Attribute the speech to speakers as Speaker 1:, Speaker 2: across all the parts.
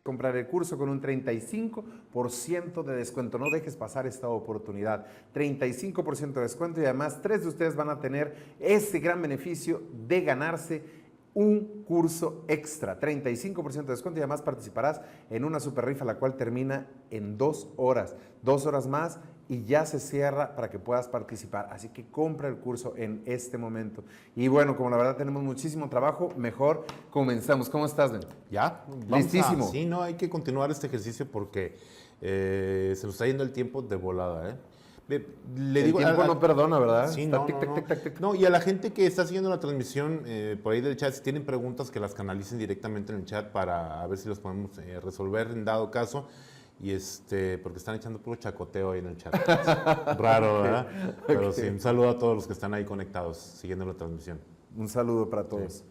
Speaker 1: comprar el curso con un 35% de descuento. No dejes pasar esta oportunidad. 35% de descuento y además 3 de ustedes van a tener ese gran beneficio de ganarse un curso extra. 35% de descuento y además participarás en una super rifa la cual termina en 2 horas. 2 horas más y ya se cierra para que puedas participar. Así que compra el curso en este momento. Y bueno, como la verdad tenemos muchísimo trabajo, mejor comenzamos. ¿Cómo estás, Ben?
Speaker 2: ¿Ya?
Speaker 1: Listísimo.
Speaker 2: Sí, no, hay que continuar este ejercicio porque se nos está yendo el tiempo de volada, ¿eh?
Speaker 1: El tiempo no perdona, ¿verdad?
Speaker 2: Sí,
Speaker 1: Está
Speaker 2: no,
Speaker 1: tic,
Speaker 2: no,
Speaker 1: tac,
Speaker 2: no.
Speaker 1: tic, tac, tic.
Speaker 2: No, y a la gente que está siguiendo la transmisión por ahí del chat, si tienen preguntas que las canalicen directamente en el chat para ver si los podemos resolver en dado caso. Y porque están echando puro chacoteo ahí en el chat. Raro, ¿verdad? Pero sí, un saludo a todos los que están ahí conectados, siguiendo la transmisión.
Speaker 1: Un saludo para todos.
Speaker 2: Sí.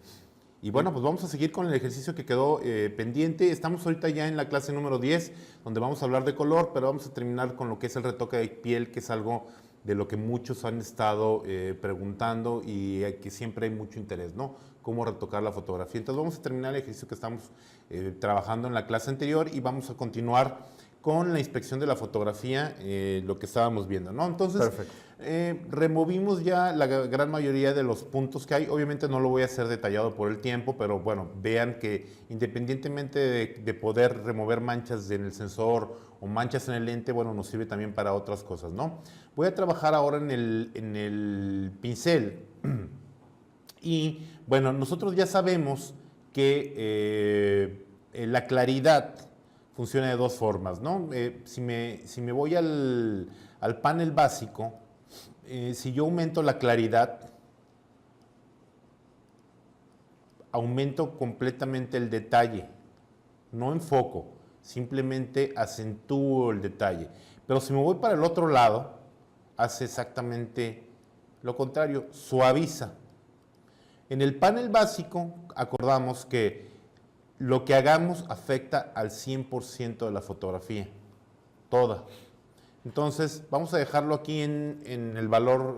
Speaker 2: Y bueno, pues vamos a seguir con el ejercicio que quedó pendiente. Estamos ahorita ya en la clase número 10, donde vamos a hablar de color, pero vamos a terminar con lo que es el retoque de piel, que es algo de lo que muchos han estado preguntando y que siempre hay mucho interés, ¿no? Cómo retocar la fotografía. Entonces vamos a terminar el ejercicio que estamos trabajando en la clase anterior y vamos a continuar con la inspección de la fotografía, lo que estábamos viendo, ¿no? Entonces, removimos ya la gran mayoría de los puntos que hay. Obviamente no lo voy a hacer detallado por el tiempo, pero bueno, vean que independientemente de poder remover manchas en el sensor o manchas en el lente, bueno, nos sirve también para otras cosas, ¿no? Voy a trabajar ahora en el pincel. Y bueno, nosotros ya sabemos que la claridad funciona de dos formas, ¿no? Si me voy al panel básico, si yo aumento la claridad, aumento completamente el detalle, no enfoco, simplemente acentúo el detalle. Pero si me voy para el otro lado, hace exactamente lo contrario, suaviza. En el panel básico, acordamos que lo que hagamos afecta al 100% de la fotografía, toda. Entonces, vamos a dejarlo aquí en el valor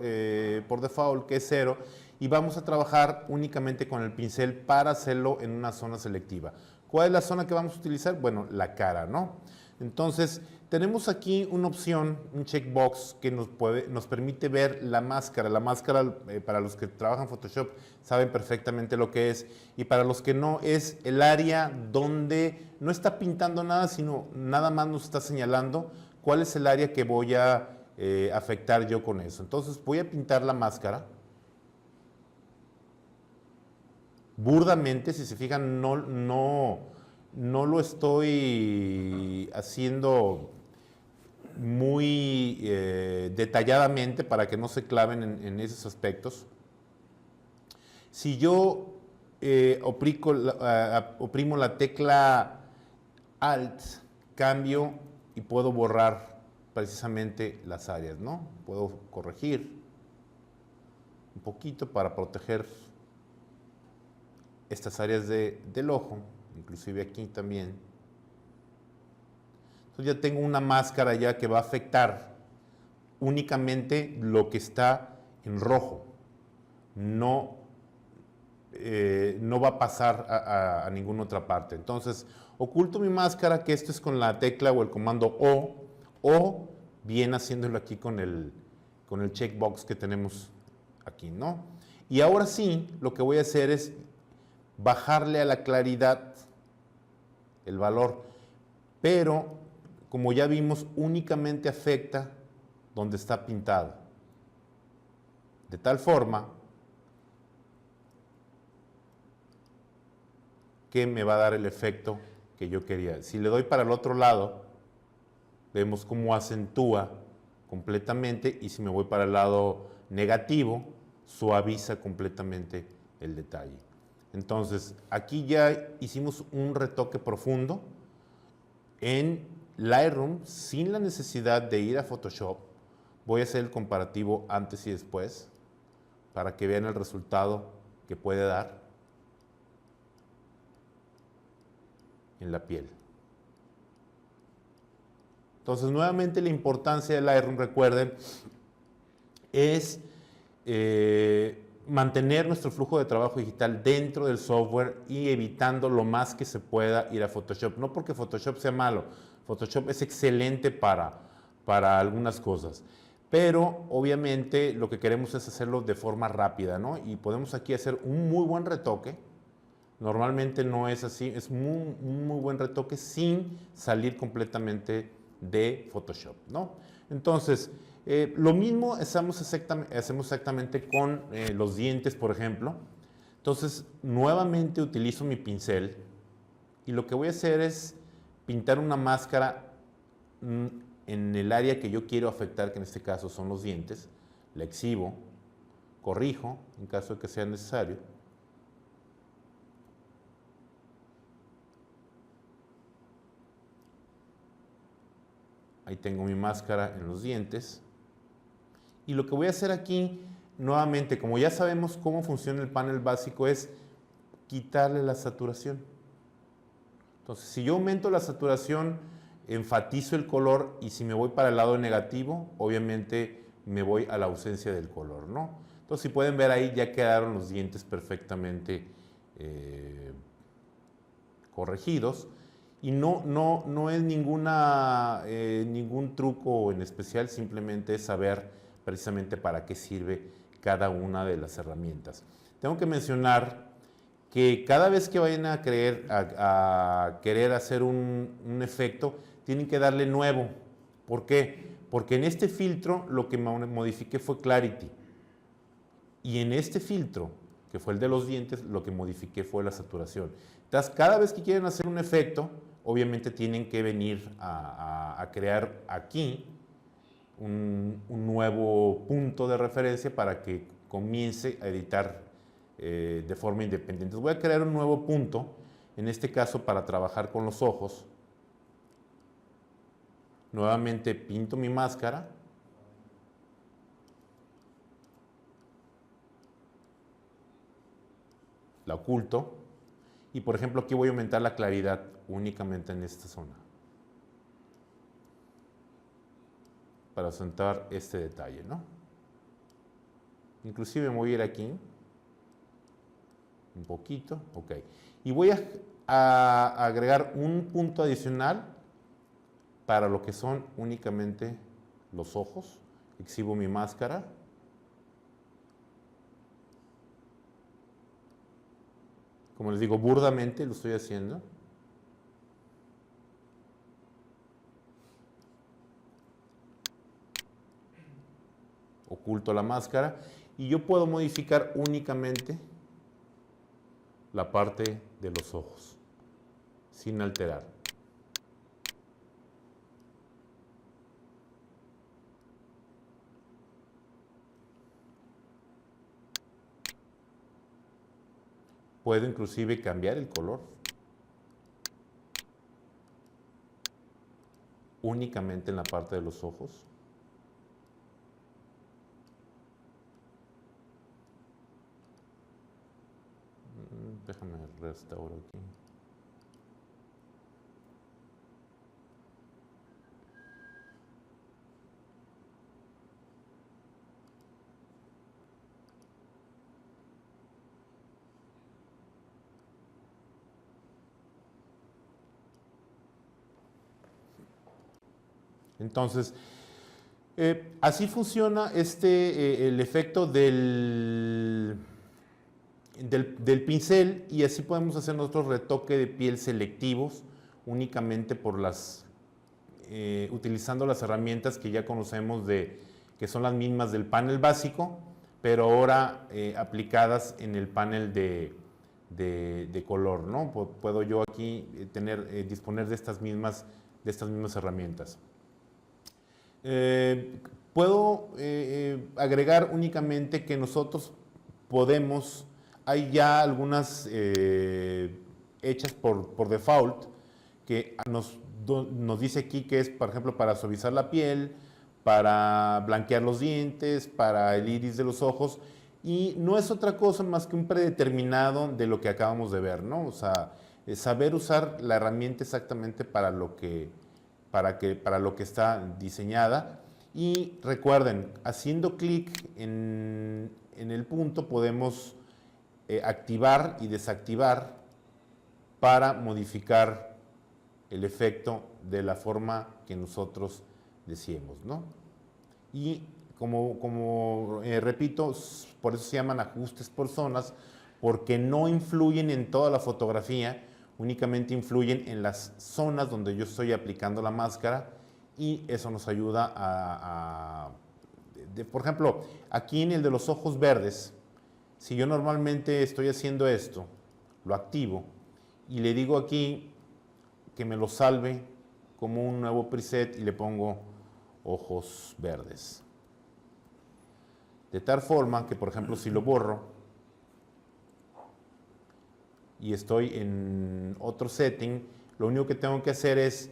Speaker 2: por default, que es 0, y vamos a trabajar únicamente con el pincel para hacerlo en una zona selectiva. ¿Cuál es la zona que vamos a utilizar? Bueno, la cara, ¿no? Entonces, tenemos aquí una opción, un checkbox que nos permite ver la máscara. La máscara, para los que trabajan Photoshop, saben perfectamente lo que es. Y para los que no, es el área donde no está pintando nada, sino nada más nos está señalando cuál es el área que voy a afectar yo con eso. Entonces, voy a pintar la máscara. Burdamente, si se fijan, no lo estoy haciendo muy detalladamente para que no se claven en esos aspectos. Si yo oprimo la tecla Alt, cambio y puedo borrar precisamente las áreas, ¿no? Puedo corregir un poquito para proteger estas áreas del ojo, inclusive aquí también. Entonces ya tengo una máscara ya que va a afectar únicamente lo que está en rojo. No va a pasar a ninguna otra parte. Entonces, oculto mi máscara, que esto es con la tecla o el comando o bien haciéndolo aquí con el checkbox que tenemos aquí, ¿no? Y ahora sí, lo que voy a hacer es bajarle a la claridad el valor, pero como ya vimos, únicamente afecta donde está pintado. De tal forma que me va a dar el efecto que yo quería. Si le doy para el otro lado, vemos cómo acentúa completamente, y si me voy para el lado negativo, suaviza completamente el detalle. Entonces, aquí ya hicimos un retoque profundo en Lightroom sin la necesidad de ir a Photoshop. Voy a hacer el comparativo antes y después para que vean el resultado que puede dar en la piel. Entonces, nuevamente la importancia del Lightroom, recuerden, es mantener nuestro flujo de trabajo digital dentro del software y evitando lo más que se pueda ir a Photoshop. No porque Photoshop sea malo, Photoshop es excelente para algunas cosas, pero obviamente lo que queremos es hacerlo de forma rápida, ¿no? Y podemos aquí hacer un muy buen retoque. Normalmente no es así, es un muy buen retoque sin salir completamente de Photoshop, ¿no? Entonces, lo mismo hacemos exactamente con los dientes, por ejemplo. Entonces, nuevamente utilizo mi pincel y lo que voy a hacer es pintar una máscara en el área que yo quiero afectar, que en este caso son los dientes. La exhibo, corrijo en caso de que sea necesario. Ahí tengo mi máscara en los dientes. Y lo que voy a hacer aquí, nuevamente, como ya sabemos cómo funciona el panel básico, es quitarle la saturación. Entonces, si yo aumento la saturación, enfatizo el color, y si me voy para el lado negativo, obviamente me voy a la ausencia del color, ¿no? Entonces, si pueden ver ahí, ya quedaron los dientes perfectamente corregidos. Y no es ningún truco en especial, simplemente es saber precisamente para qué sirve cada una de las herramientas. Tengo que mencionar que cada vez que vayan a querer hacer un efecto, tienen que darle nuevo. ¿Por qué? Porque en este filtro lo que modifiqué fue Clarity. Y en este filtro, que fue el de los dientes, lo que modifiqué fue la saturación. Entonces, cada vez que quieren hacer un efecto, obviamente tienen que venir a crear aquí un nuevo punto de referencia para que comience a editar de forma independiente. Entonces, voy a crear un nuevo punto, en este caso para trabajar con los ojos. Nuevamente pinto mi máscara. La oculto. Y por ejemplo, aquí voy a aumentar la claridad únicamente en esta zona, para acentuar este detalle, ¿no? Inclusive me voy a ir aquí un poquito, ok. Y voy a agregar un punto adicional para lo que son únicamente los ojos. Exhibo mi máscara. Como les digo, burdamente lo estoy haciendo. Oculto la máscara y yo puedo modificar únicamente la parte de los ojos, sin alterar. Puedo inclusive cambiar el color únicamente en la parte de los ojos. Déjame restaurar aquí. Entonces, así funciona el efecto del pincel, y así podemos hacer nosotros retoque de piel selectivos únicamente utilizando las herramientas que ya conocemos que son las mismas del panel básico, pero ahora aplicadas en el panel de color, ¿no? Puedo yo aquí disponer de estas mismas herramientas. Puedo agregar únicamente que nosotros podemos, hay ya algunas hechas por default, que nos dice aquí que es, por ejemplo, para suavizar la piel, para blanquear los dientes, para el iris de los ojos, y no es otra cosa más que un predeterminado de lo que acabamos de ver, ¿no? O sea, saber usar la herramienta exactamente para lo que está diseñada. Y recuerden, haciendo clic en en el punto podemos activar y desactivar para modificar el efecto de la forma que nosotros deseemos, ¿no? Y como repito, por eso se llaman ajustes por zonas, porque no influyen en toda la fotografía, únicamente influyen en las zonas donde yo estoy aplicando la máscara, y eso nos ayuda por ejemplo, aquí en el de los ojos verdes, si yo normalmente estoy haciendo esto, lo activo y le digo aquí que me lo salve como un nuevo preset y le pongo ojos verdes. De tal forma que, por ejemplo, si lo borro y estoy en otro setting, lo único que tengo que hacer es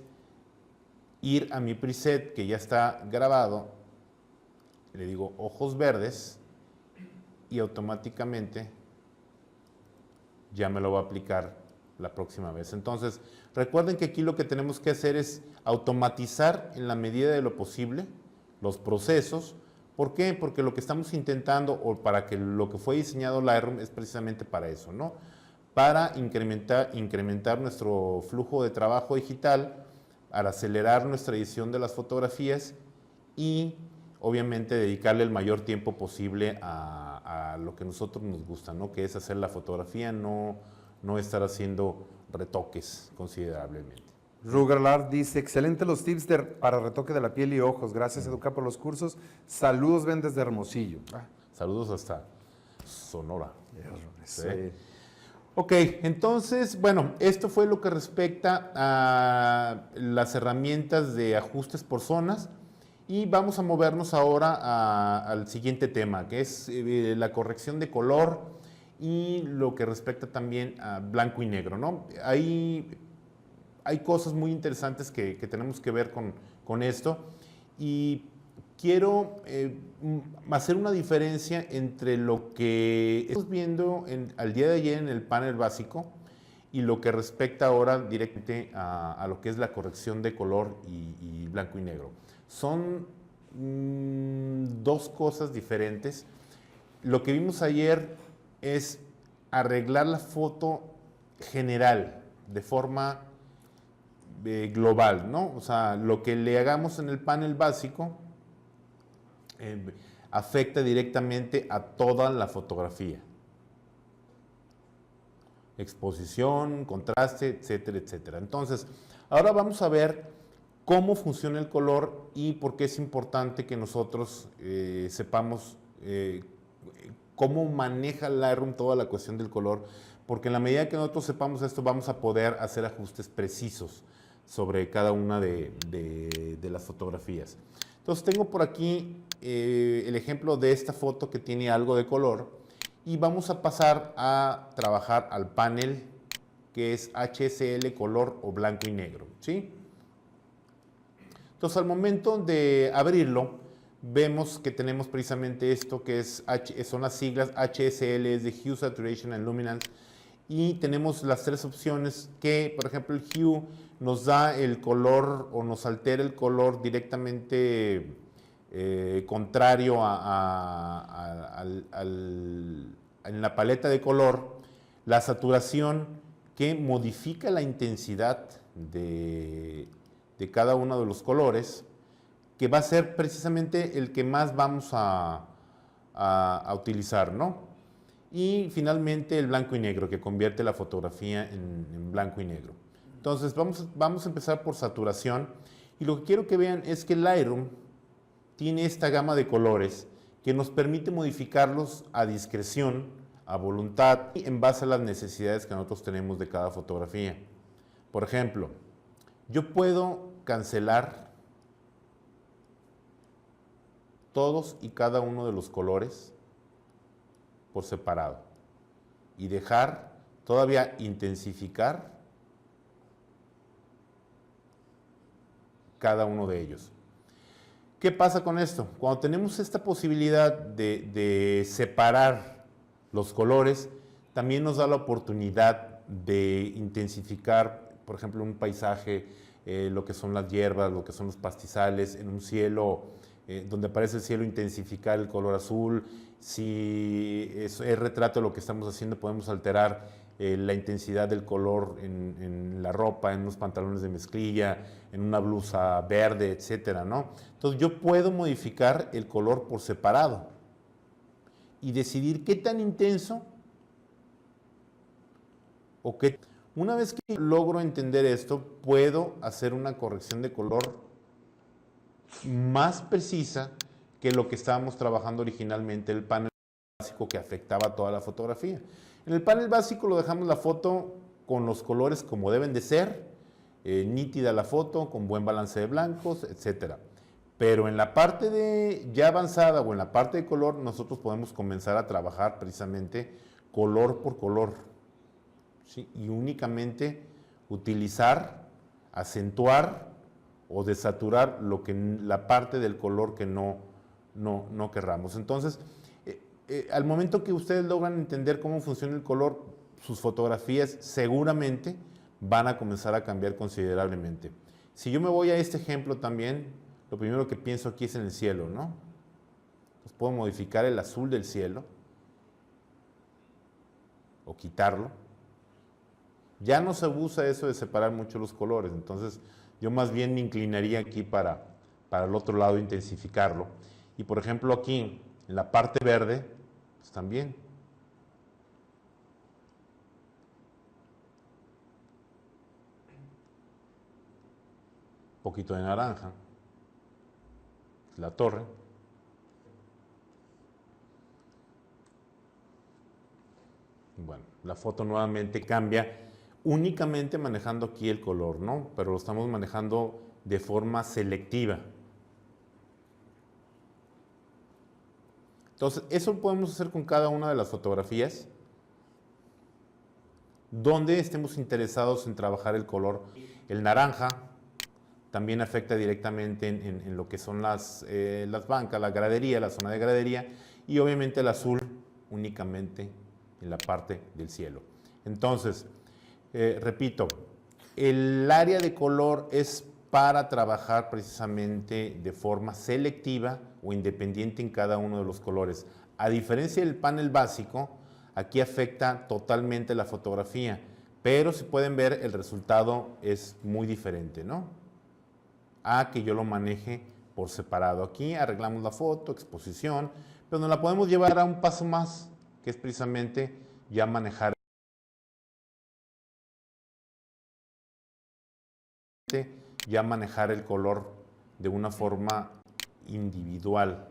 Speaker 2: ir a mi preset que ya está grabado, le digo ojos verdes y automáticamente ya me lo va a aplicar la próxima vez. Entonces, recuerden que aquí lo que tenemos que hacer es automatizar en la medida de lo posible los procesos. ¿Por qué? Porque lo que estamos intentando, o para que lo que fue diseñado Lightroom es precisamente para eso, ¿no? Para incrementar nuestro flujo de trabajo digital, para acelerar nuestra edición de las fotografías y obviamente dedicarle el mayor tiempo posible a lo que a nosotros nos gusta, ¿no? Que es hacer la fotografía, no estar haciendo retoques considerablemente.
Speaker 1: Rugerlard dice, excelente los tips para retoque de la piel y ojos. Gracias, Educa, por los cursos. Saludos, ven desde Hermosillo.
Speaker 2: Saludos hasta Sonora.
Speaker 1: Sí.
Speaker 2: Ok, entonces, bueno, esto fue lo que respecta a las herramientas de ajustes por zonas, y vamos a movernos ahora al siguiente tema, que es la corrección de color y lo que respecta también a blanco y negro, ¿no? Hay cosas muy interesantes que tenemos que ver con esto, y quiero hacer una diferencia entre lo que estamos viendo al día de ayer en el panel básico y lo que respecta ahora directamente a lo que es la corrección de color y blanco y negro. Son dos cosas diferentes. Lo que vimos ayer es arreglar la foto general de forma global, ¿no? O sea, lo que le hagamos en el panel básico afecta directamente a toda la fotografía. Exposición, contraste, etcétera, etcétera. Entonces, ahora vamos a ver cómo funciona el color y por qué es importante que nosotros sepamos cómo maneja Lightroom toda la cuestión del color, porque en la medida que nosotros sepamos esto, vamos a poder hacer ajustes precisos sobre cada una de las fotografías. Entonces tengo por aquí el ejemplo de esta foto que tiene algo de color, y vamos a pasar a trabajar al panel que es HSL color o blanco y negro, ¿sí? Entonces al momento de abrirlo, vemos que tenemos precisamente esto que son las siglas HSL, es de Hue, Saturation and Luminance, y tenemos las tres opciones que, por ejemplo, el Hue nos da el color o nos altera el color directamente contrario en la paleta de color, la saturación que modifica la intensidad de cada uno de los colores, que va a ser precisamente el que más vamos a utilizar, ¿no? Y finalmente el blanco y negro, que convierte la fotografía en blanco y negro. Entonces vamos a empezar por saturación, y lo que quiero que vean es que Lightroom tiene esta gama de colores que nos permite modificarlos a discreción, a voluntad, y en base a las necesidades que nosotros tenemos de cada fotografía. Por ejemplo, yo puedo cancelar todos y cada uno de los colores por separado y dejar todavía intensificar cada uno de ellos. ¿Qué pasa con esto? Cuando tenemos esta posibilidad de separar los colores, también nos da la oportunidad de intensificar, por ejemplo, un paisaje, lo que son las hierbas, lo que son los pastizales, en un cielo donde aparece el cielo, intensificar el color azul. Si es retrato lo que estamos haciendo, podemos alterar la intensidad del color en la ropa, en unos pantalones de mezclilla, en una blusa verde, etcétera, ¿no? Entonces yo puedo modificar el color por separado y decidir qué tan intenso o qué. Una vez que logro entender esto, puedo hacer una corrección de color más precisa que lo que estábamos trabajando originalmente, el panel básico que afectaba toda la fotografía. En el panel básico lo dejamos la foto con los colores como deben de ser, nítida la foto, con buen balance de blancos, etc. Pero en la parte de ya avanzada o en la parte de color, nosotros podemos comenzar a trabajar precisamente color por color, ¿sí? Y únicamente utilizar, acentuar o desaturar la parte del color que no querramos. Entonces, al momento que ustedes logran entender cómo funciona el color, sus fotografías seguramente van a comenzar a cambiar considerablemente. Si yo me voy a este ejemplo también, lo primero que pienso aquí es en el cielo, ¿no? Entonces puedo modificar el azul del cielo o quitarlo. Ya no se usa eso de separar mucho los colores, entonces yo más bien me inclinaría aquí para el otro lado, intensificarlo. Y por ejemplo aquí, en la parte verde, pues también. Un poquito de naranja. La torre. Bueno, la foto nuevamente cambia únicamente manejando aquí el color, ¿no? Pero lo estamos manejando de forma selectiva. Entonces, eso podemos hacer con cada una de las fotografías donde estemos interesados en trabajar el color. El naranja también afecta directamente en lo que son las bancas, la gradería, la zona de gradería, y obviamente el azul únicamente en la parte del cielo. Entonces, repito, el área de color es para trabajar precisamente de forma selectiva o independiente en cada uno de los colores. A diferencia del panel básico, aquí afecta totalmente la fotografía, pero si pueden ver, el resultado es muy diferente, ¿no? A que yo lo maneje por separado. Aquí arreglamos la foto, exposición, pero nos la podemos llevar a un paso más, que es precisamente ya manejar el color de una forma individual.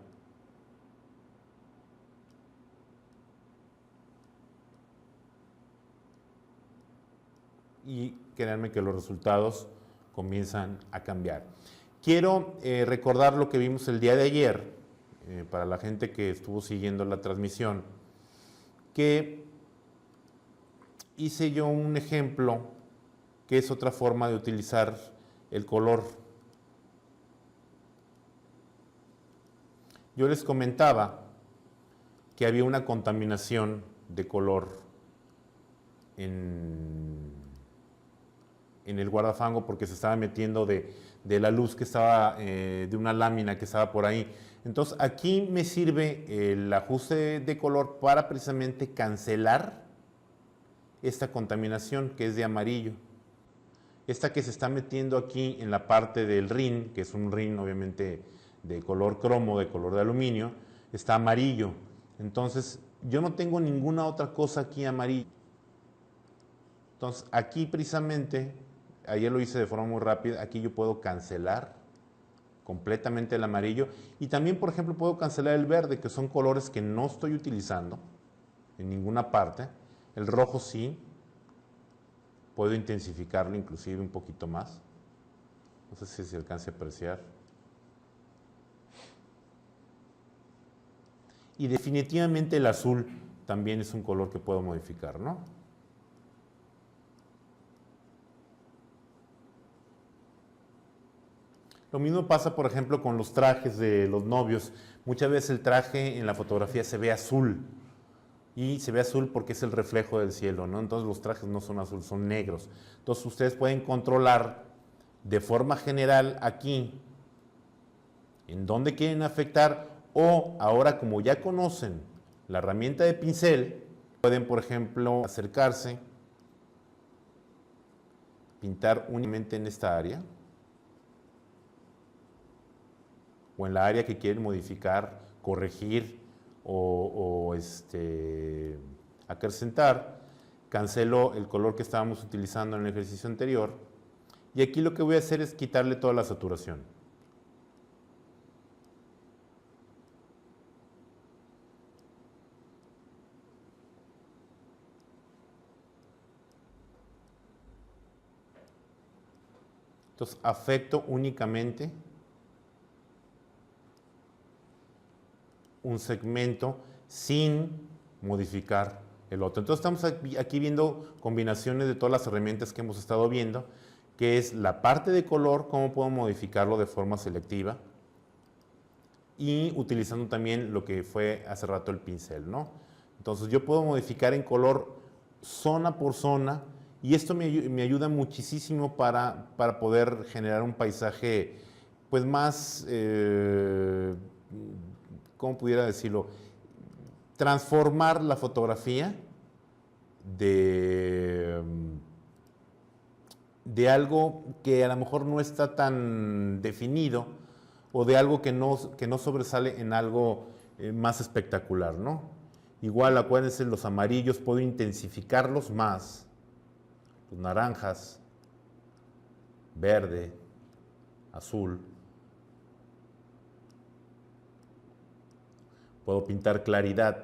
Speaker 2: Y créanme que los resultados comienzan a cambiar. Quiero recordar lo que vimos el día de ayer, para la gente que estuvo siguiendo la transmisión, que hice yo un ejemplo que es otra forma de utilizar el color. Yo les comentaba que había una contaminación de color en el guardafango porque se estaba metiendo de la luz que estaba, de una lámina que estaba por ahí. Entonces aquí me sirve el ajuste de color para precisamente cancelar esta contaminación que es de amarillo. Esta que se está metiendo aquí en la parte del rin, que es un rin obviamente de color cromo, de color de aluminio, está amarillo. Entonces yo no tengo ninguna otra cosa aquí amarillo. Entonces aquí precisamente, ayer lo hice de forma muy rápida, aquí yo puedo cancelar completamente el amarillo y también por ejemplo puedo cancelar el verde, que son colores que no estoy utilizando en ninguna parte. El rojo sí, puedo intensificarlo inclusive un poquito más, no sé si se alcance a apreciar. Y definitivamente el azul también es un color que puedo modificar, ¿no? Lo mismo pasa, por ejemplo, con los trajes de los novios. Muchas veces el traje en la fotografía se ve azul. Y se ve azul porque es el reflejo del cielo, ¿no? Entonces los trajes no son azul, son negros. Entonces ustedes pueden controlar de forma general aquí, en dónde quieren afectar, o ahora como ya conocen la herramienta de pincel, pueden, por ejemplo, acercarse, pintar únicamente en esta área, o en la área que quieren modificar, corregir o acrecentar. Cancelo el color que estábamos utilizando en el ejercicio anterior, y aquí lo que voy a hacer es quitarle toda la saturación. Entonces afecto únicamente un segmento sin modificar el otro. Entonces estamos aquí viendo combinaciones de todas las herramientas que hemos estado viendo, que es la parte de color, cómo puedo modificarlo de forma selectiva, y utilizando también lo que fue hace rato el pincel, ¿no? Entonces yo puedo modificar en color zona por zona, y esto me ayuda muchísimo para poder generar un paisaje pues más, ¿cómo pudiera decirlo? Transformar la fotografía de algo que a lo mejor no está tan definido, o de algo que no sobresale en algo más espectacular, ¿no? Igual acuérdense, los amarillos puedo intensificarlos más, los naranjas, verde, azul. Puedo pintar claridad.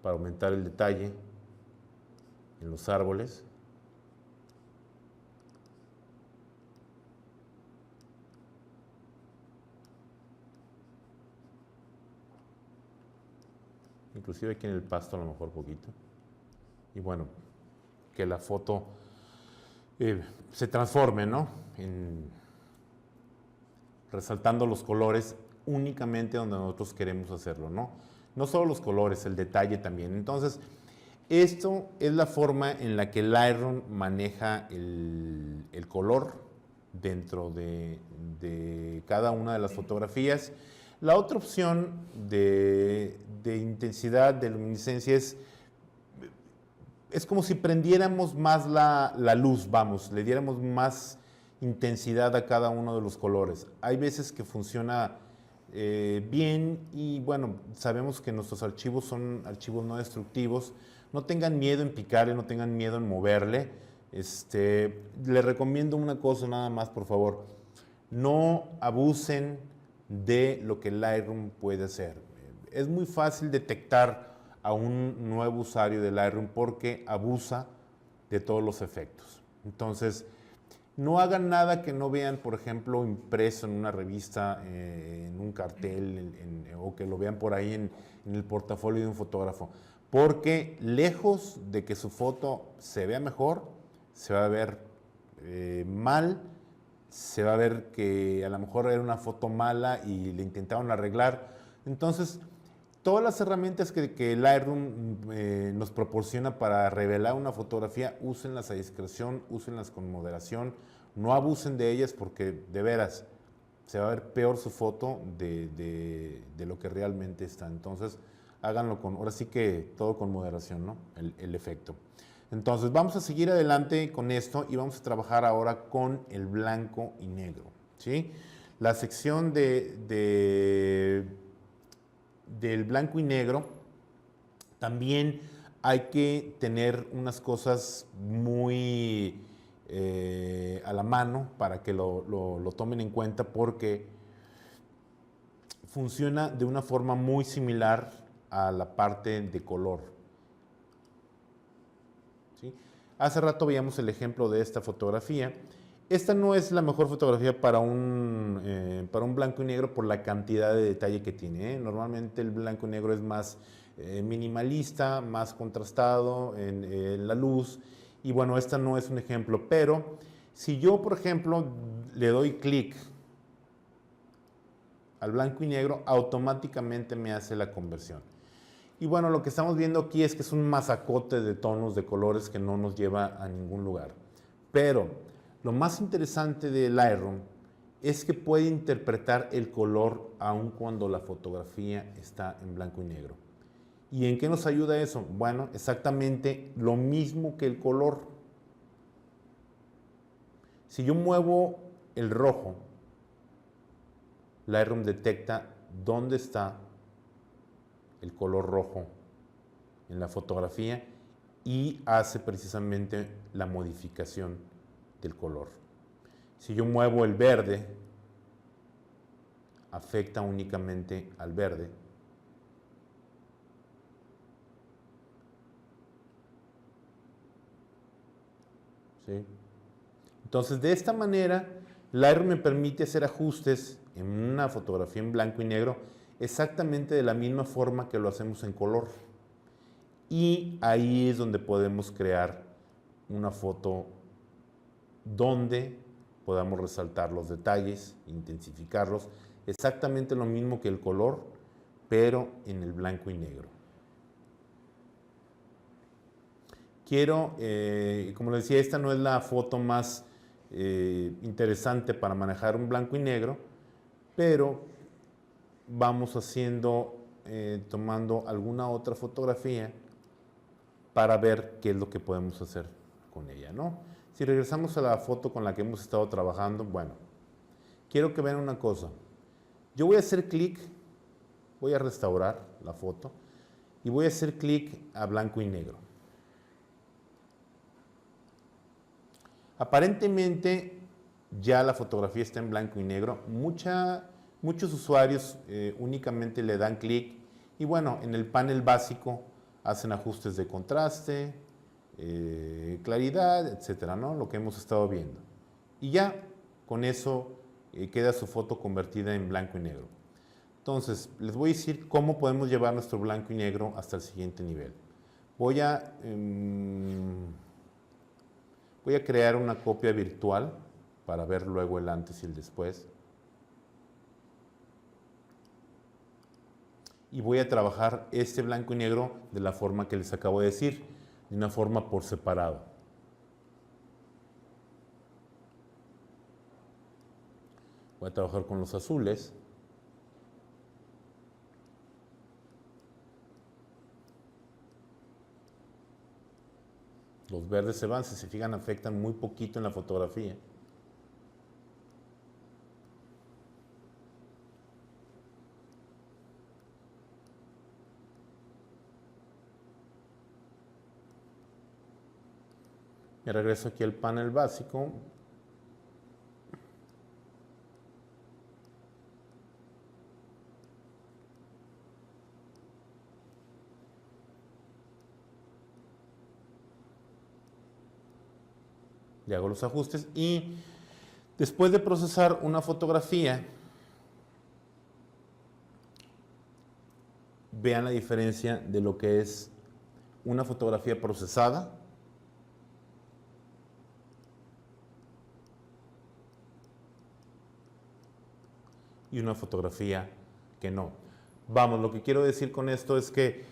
Speaker 2: Para aumentar el detalle en los árboles. Inclusive aquí en el pasto a lo mejor poquito. Y bueno, que la foto se transforme, ¿no? Resaltando los colores únicamente donde nosotros queremos hacerlo, ¿no? No solo los colores, el detalle también. Entonces, esto es la forma en la que Lightroom maneja el color dentro de cada una de las fotografías. La otra opción de intensidad, de luminiscencia, es como si prendiéramos más la luz, vamos, le diéramos más intensidad a cada uno de los colores. Hay veces que funciona bien, y bueno, sabemos que nuestros archivos son archivos no destructivos. No tengan miedo en picarle, no tengan miedo en moverle. Le recomiendo una cosa nada más, por favor. No abusen de lo que Lightroom puede hacer. Es muy fácil detectar a un nuevo usuario de Lightroom porque abusa de todos los efectos. Entonces, no hagan nada que no vean, por ejemplo, impreso en una revista, en un cartel, o que lo vean por ahí en el portafolio de un fotógrafo. Porque lejos de que su foto se vea mejor, se va a ver mal, se va a ver que a lo mejor era una foto mala y le intentaron arreglar. Entonces, todas las herramientas que Lightroom nos proporciona para revelar una fotografía, úsenlas a discreción, úsenlas con moderación, no abusen de ellas, porque de veras se va a ver peor su foto de lo que realmente está. Entonces, háganlo ahora sí que todo con moderación, ¿no? El efecto. Entonces, vamos a seguir adelante con esto y vamos a trabajar ahora con el blanco y negro, ¿sí? La sección del blanco y negro, también hay que tener unas cosas muy a la mano para que lo tomen en cuenta, porque funciona de una forma muy similar a la parte de color, ¿sí? Hace rato veíamos el ejemplo de esta fotografía. Esta no es la mejor fotografía para un blanco y negro por la cantidad de detalle que tiene, ¿eh? Normalmente el blanco y negro es más minimalista, más contrastado en la luz, y bueno, esta no es un ejemplo. Pero si yo, por ejemplo, le doy clic al blanco y negro, automáticamente me hace la conversión. Y bueno, lo que estamos viendo aquí es que es un masacote de tonos, de colores que no nos lleva a ningún lugar. Pero lo más interesante del Lightroom es que puede interpretar el color aun cuando la fotografía está en blanco y negro. ¿Y en qué nos ayuda eso? Bueno, exactamente lo mismo que el color. Si yo muevo el rojo, Lightroom detecta dónde está el color rojo en la fotografía y hace precisamente la modificación del color. Si yo muevo el verde, afecta únicamente al verde. ¿Sí? Entonces, de esta manera, Lightroom me permite hacer ajustes en una fotografía en blanco y negro exactamente de la misma forma que lo hacemos en color. Y ahí es donde podemos crear una foto donde podamos resaltar los detalles, intensificarlos, exactamente lo mismo que el color, pero en el blanco y negro. Quiero, como les decía, esta no es la foto más interesante para manejar un blanco y negro, pero vamos haciendo, tomando alguna otra fotografía para ver qué es lo que podemos hacer con ella, ¿no? Si regresamos a la foto con la que hemos estado trabajando, bueno, quiero que vean una cosa. Yo voy a hacer clic, voy a restaurar la foto y voy a hacer clic a blanco y negro. Aparentemente ya la fotografía está en blanco y negro. Muchos usuarios únicamente le dan clic y bueno, en el panel básico hacen ajustes de contraste, claridad, etcétera, ¿no? Lo que hemos estado viendo. Y ya con eso queda su foto convertida en blanco y negro. Entonces, les voy a decir cómo podemos llevar nuestro blanco y negro hasta el siguiente nivel. Voy a crear una copia virtual para ver luego el antes y el después. Y voy a trabajar este blanco y negro de la forma que les acabo de decir, de una forma por separado. Voy a trabajar con los azules. Los verdes se van, si se fijan, afectan muy poquito en la fotografía. Me regreso aquí al panel básico. Le hago los ajustes y después de procesar una fotografía, vean la diferencia de lo que es una fotografía procesada y una fotografía que no. Vamos, lo que quiero decir con esto es que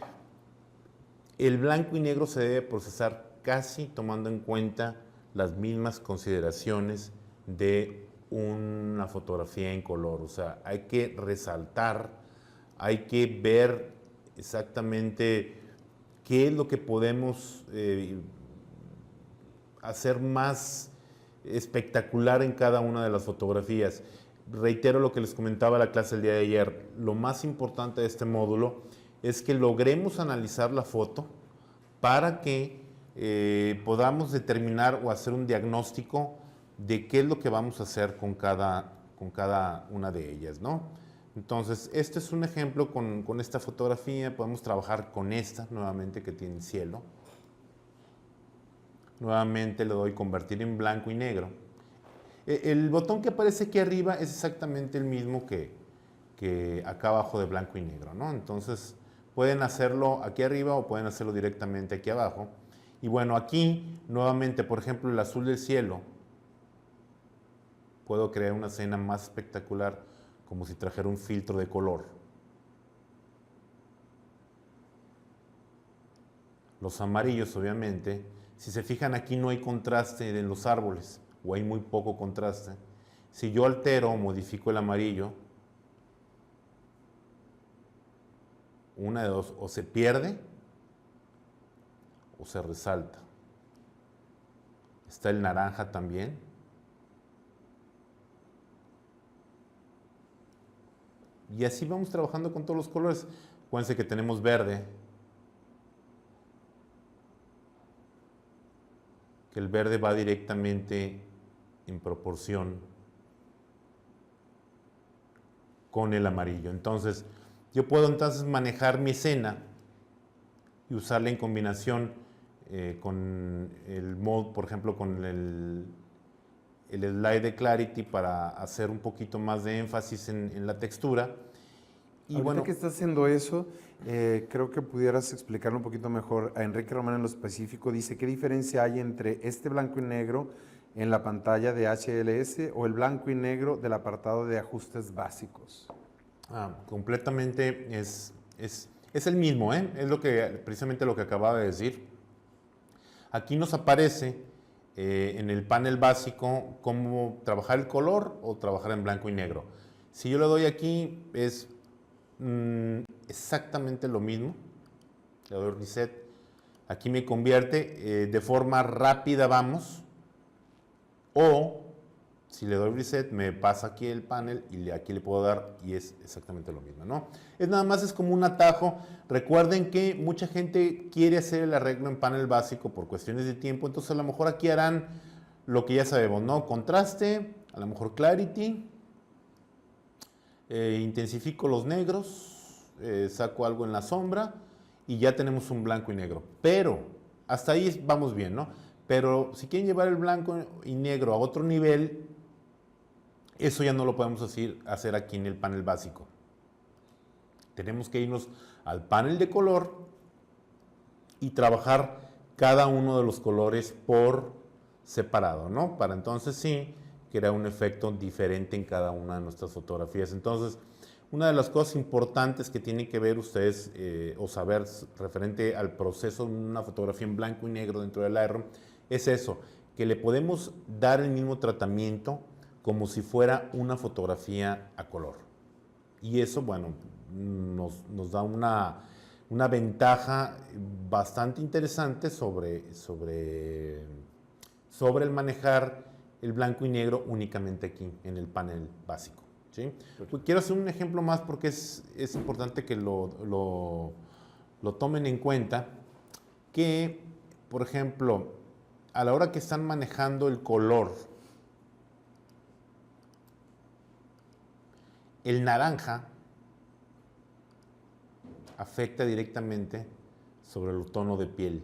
Speaker 2: el blanco y negro se debe procesar casi tomando en cuenta las mismas consideraciones de una fotografía en color. O sea, hay que resaltar, hay que ver exactamente qué es lo que podemos hacer más espectacular en cada una de las fotografías. Reitero lo que les comentaba en la clase el día de ayer. Lo más importante de este módulo es que logremos analizar la foto para que podamos determinar o hacer un diagnóstico de qué es lo que vamos a hacer con cada una de ellas, ¿no? Entonces, este es un ejemplo con esta fotografía. Podemos trabajar con esta nuevamente que tiene cielo. Nuevamente le doy convertir en blanco y negro. El botón que aparece aquí arriba es exactamente el mismo que acá abajo de blanco y negro, ¿no? Entonces, pueden hacerlo aquí arriba o pueden hacerlo directamente aquí abajo. Y bueno, aquí nuevamente, por ejemplo, el azul del cielo, puedo crear una escena más espectacular como si trajera un filtro de color. los amarillos, obviamente. Si se fijan, aquí no hay contraste en los árboles, o hay muy poco contraste. Si yo altero o modifico el amarillo, una de dos, o se pierde o se resalta. Está el naranja también. Y así vamos trabajando con todos los colores. Acuérdense que tenemos verde, que el verde va directamente en proporción con el amarillo. Entonces, yo puedo entonces manejar mi escena y usarla en combinación con el mode, por ejemplo, con el slide de Clarity para hacer un poquito más de énfasis en la textura.
Speaker 1: Y ahorita bueno, que estás haciendo eso, creo que pudieras explicarlo un poquito mejor. A Enrique Román en lo específico dice, ¿qué diferencia hay entre este blanco y negro en la pantalla de HLS o el blanco y negro del apartado de ajustes básicos?
Speaker 2: Completamente es el mismo, ¿eh? Es precisamente lo que acababa de decir. Aquí nos aparece en el panel básico cómo trabajar el color o trabajar en blanco y negro. Si yo le doy aquí es exactamente lo mismo. Le doy reset. Aquí me convierte de forma rápida, vamos. O si le doy reset, me pasa aquí el panel y aquí le puedo dar y es exactamente lo mismo, ¿no? Es nada más, es como un atajo. Recuerden que mucha gente quiere hacer el arreglo en panel básico por cuestiones de tiempo, entonces a lo mejor aquí harán lo que ya sabemos, ¿no? Contraste, a lo mejor clarity, intensifico los negros, saco algo en la sombra y ya tenemos un blanco y negro. Pero hasta ahí vamos bien, ¿no? Pero si quieren llevar el blanco y negro a otro nivel, eso ya no lo podemos hacer aquí en el panel básico. Tenemos que irnos al panel de color y trabajar cada uno de los colores por separado, ¿no? Para entonces sí crear un efecto diferente en cada una de nuestras fotografías. Entonces, una de las cosas importantes que tienen que ver ustedes o saber referente al proceso de una fotografía en blanco y negro dentro del Lightroom es eso, que le podemos dar el mismo tratamiento como si fuera una fotografía a color. Y eso, bueno, nos da una ventaja bastante interesante sobre el manejar el blanco y negro únicamente aquí en el panel básico, ¿sí? Pues quiero hacer un ejemplo más porque es importante que lo tomen en cuenta, que, por ejemplo, a la hora que están manejando el color, el naranja afecta directamente sobre el tono de piel.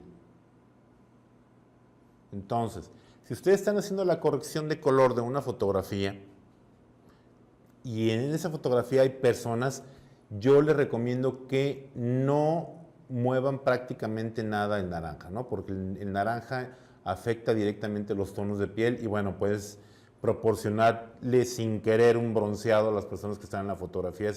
Speaker 2: Entonces, si ustedes están haciendo la corrección de color de una fotografía y en esa fotografía hay personas, yo les recomiendo que no muevan prácticamente nada el naranja, ¿no? Porque el naranja afecta directamente los tonos de piel y bueno, puedes proporcionarle sin querer un bronceado a las personas que están en la fotografía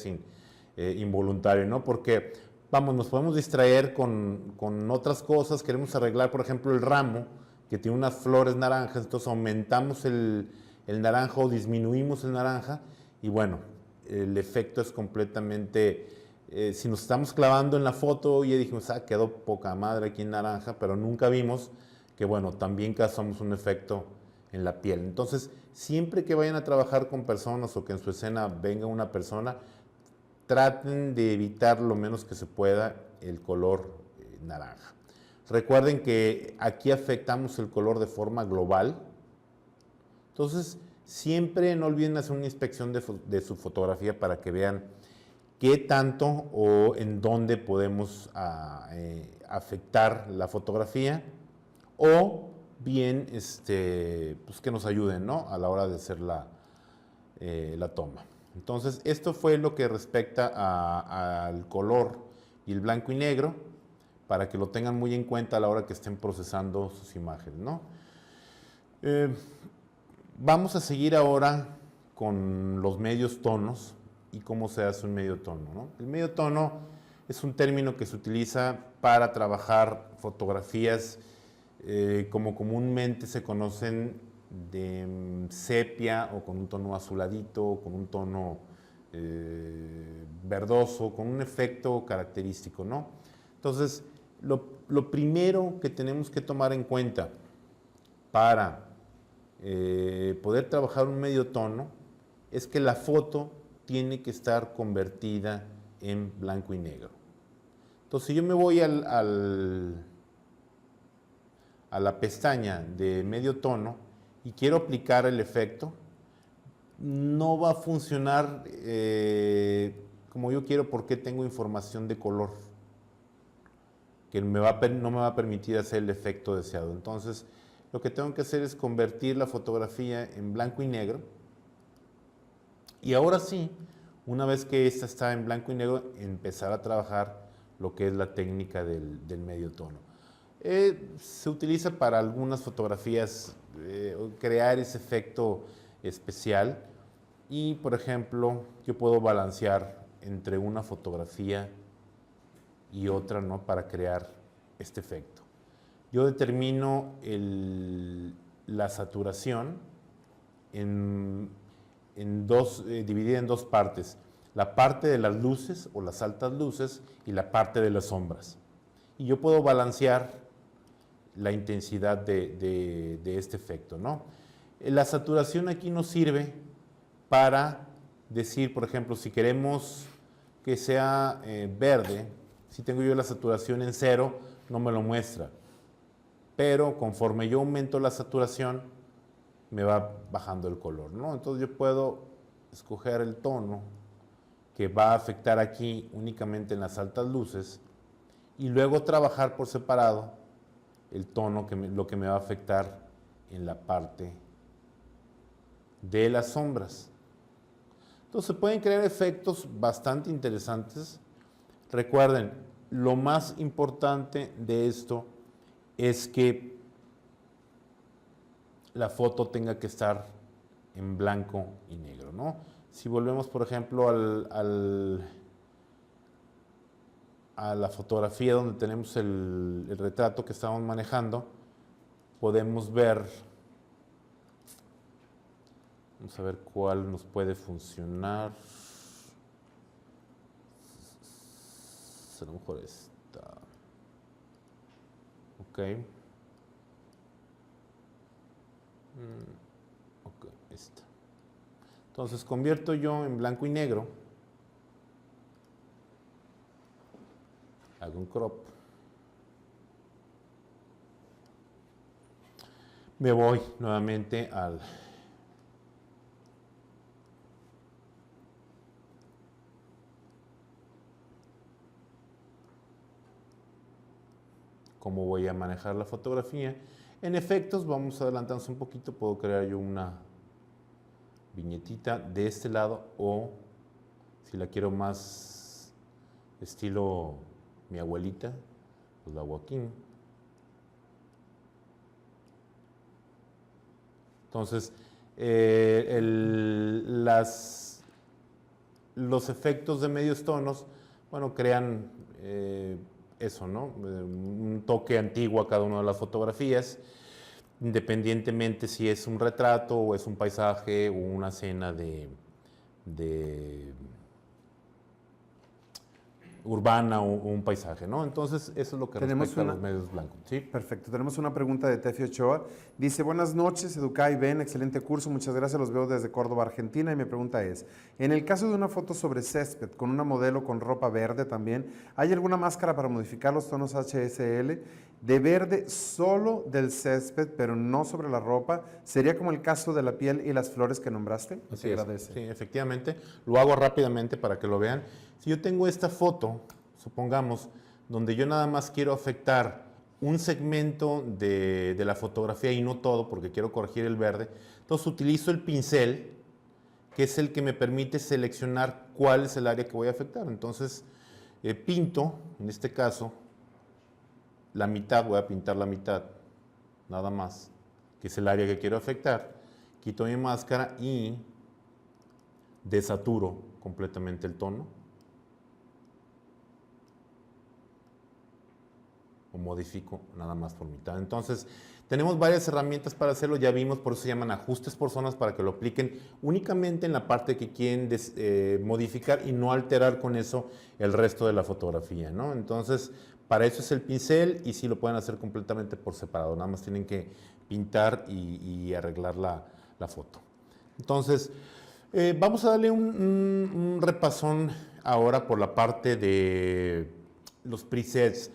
Speaker 2: involuntario, ¿no? Porque, vamos, nos podemos distraer con otras cosas, queremos arreglar, por ejemplo, el ramo, que tiene unas flores naranjas, entonces aumentamos el naranja o disminuimos el naranja y bueno, el efecto es completamente, si nos estamos clavando en la foto y ya dijimos, quedó poca madre aquí en naranja, pero nunca vimos que bueno, también causamos un efecto en la piel. Entonces, siempre que vayan a trabajar con personas o que en su escena venga una persona, traten de evitar lo menos que se pueda el color naranja. Recuerden que aquí afectamos el color de forma global. Entonces, siempre no olviden hacer una inspección de su fotografía para que vean qué tanto o en dónde podemos afectar la fotografía o bien pues que nos ayuden, ¿no? A la hora de hacer la toma. Entonces, esto fue lo que respecta al color y el blanco y negro, para que lo tengan muy en cuenta a la hora que estén procesando sus imágenes, ¿no? Vamos a seguir ahora con los medios tonos y cómo se hace un medio tono, ¿no? El medio tono es un término que se utiliza para trabajar fotografías como comúnmente se conocen de sepia o con un tono azuladito, o con un tono verdoso, con un efecto característico, ¿no? Entonces, lo primero que tenemos que tomar en cuenta para poder trabajar un medio tono es que la foto tiene que estar convertida en blanco y negro. Entonces, si yo me voy a la pestaña de medio tono y quiero aplicar el efecto, no va a funcionar como yo quiero porque tengo información de color que no me va a permitir hacer el efecto deseado. Entonces, lo que tengo que hacer es convertir la fotografía en blanco y negro. Y ahora sí, una vez que esta está en blanco y negro, empezar a trabajar lo que es la técnica del medio tono. Se utiliza para algunas fotografías crear ese efecto especial y, por ejemplo, yo puedo balancear entre una fotografía y otra, ¿no? Para crear este efecto. Yo determino la saturación dividida en dos partes. La parte de las luces o las altas luces y la parte de las sombras. Y yo puedo balancear la intensidad de este efecto, ¿no? La saturación aquí nos sirve para decir, por ejemplo, si queremos que sea verde, si tengo yo la saturación en 0, no me lo muestra. Pero conforme yo aumento la saturación, me va bajando el color, ¿no? Entonces yo puedo escoger el tono que va a afectar aquí únicamente en las altas luces y luego trabajar por separado el tono, lo que me va a afectar en la parte de las sombras. Entonces se pueden crear efectos bastante interesantes. Recuerden, lo más importante de esto es que la foto tenga que estar en blanco y negro, ¿no? Si volvemos, por ejemplo, a la fotografía donde tenemos el retrato que estamos manejando, podemos ver, vamos a ver cuál nos puede funcionar. A lo mejor esta. Ok. Ok, esta. Entonces convierto yo en blanco y negro. Hago un crop. Me voy nuevamente al cómo voy a manejar la fotografía. En efectos, vamos a adelantarnos un poquito. Puedo crear yo una viñetita de este lado o si la quiero más estilo mi abuelita, pues la hago aquí. Entonces, los efectos de medios tonos, bueno, crean eso, ¿no? Un toque antiguo a cada una de las fotografías, independientemente si es un retrato o es un paisaje o una escena de urbana o un paisaje, ¿no? Entonces, eso es lo que respecta a los medios blancos, ¿sí?
Speaker 1: Perfecto. Tenemos una pregunta de Tefi Ochoa. Dice, buenas noches, Educay, Ben, excelente curso, muchas gracias, los veo desde Córdoba, Argentina, y mi pregunta es, en el caso de una foto sobre césped, con una modelo con ropa verde también, ¿hay alguna máscara para modificar los tonos HSL de verde solo del césped, pero no sobre la ropa? ¿Sería como el caso de la piel y las flores que nombraste?
Speaker 2: Así es. Sí, efectivamente. Lo hago rápidamente para que lo vean. Si yo tengo esta foto, supongamos, donde yo nada más quiero afectar un segmento de la fotografía y no todo, porque quiero corregir el verde, entonces utilizo el pincel, que es el que me permite seleccionar cuál es el área que voy a afectar. Entonces, pinto, en este caso, la mitad, voy a pintar la mitad, nada más, que es el área que quiero afectar. Quito mi máscara y desaturo completamente el tono. o modifico nada más por mitad. Entonces, tenemos varias herramientas para hacerlo, ya vimos, por eso se llaman ajustes por zonas, para que lo apliquen únicamente en la parte que quieren modificar y no alterar con eso el resto de la fotografía, ¿no? Entonces, para eso es el pincel y sí lo pueden hacer completamente por separado, nada más tienen que pintar y arreglar la foto. Entonces, vamos a darle un repasón ahora por la parte de los presets.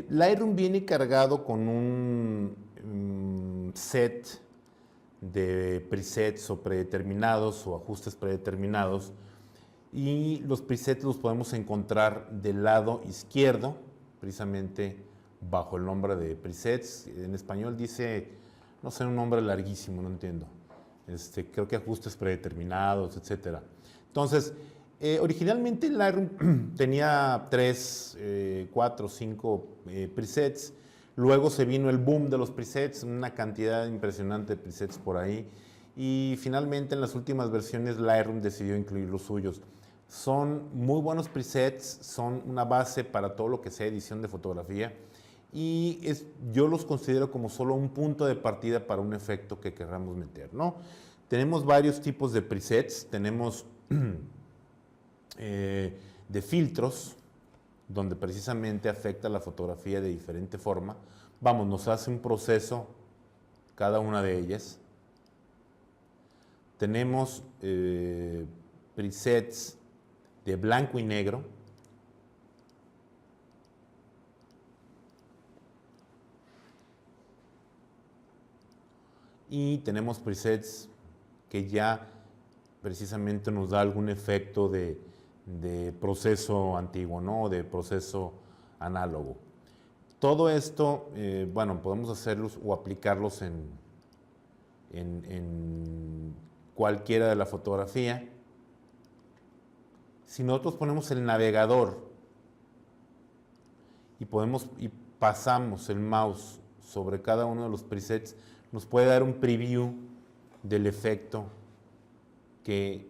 Speaker 2: Lightroom viene cargado con un set de presets o predeterminados o ajustes predeterminados, y los presets los podemos encontrar del lado izquierdo, precisamente bajo el nombre de presets. En español dice, no sé, un nombre larguísimo, no entiendo. Creo que ajustes predeterminados, etcétera. Entonces, originalmente Lightroom tenía 3, 4, 5 presets. Luego se vino el boom de los presets, una cantidad impresionante de presets por ahí. Y finalmente en las últimas versiones Lightroom decidió incluir los suyos. Son muy buenos presets, son una base para todo lo que sea edición de fotografía. Y yo los considero como solo un punto de partida para un efecto que queramos meter, ¿no? Tenemos varios tipos de presets, tenemos de filtros, donde precisamente afecta la fotografía de diferente forma. Vamos, nos hace un proceso cada una de ellas. Tenemos presets de blanco y negro. Y tenemos presets que ya precisamente nos da algún efecto de proceso antiguo, ¿no? De proceso análogo. Todo esto, bueno, podemos hacerlos o aplicarlos en cualquiera de la fotografía. Si nosotros ponemos el navegador y pasamos el mouse sobre cada uno de los presets, nos puede dar un preview del efecto que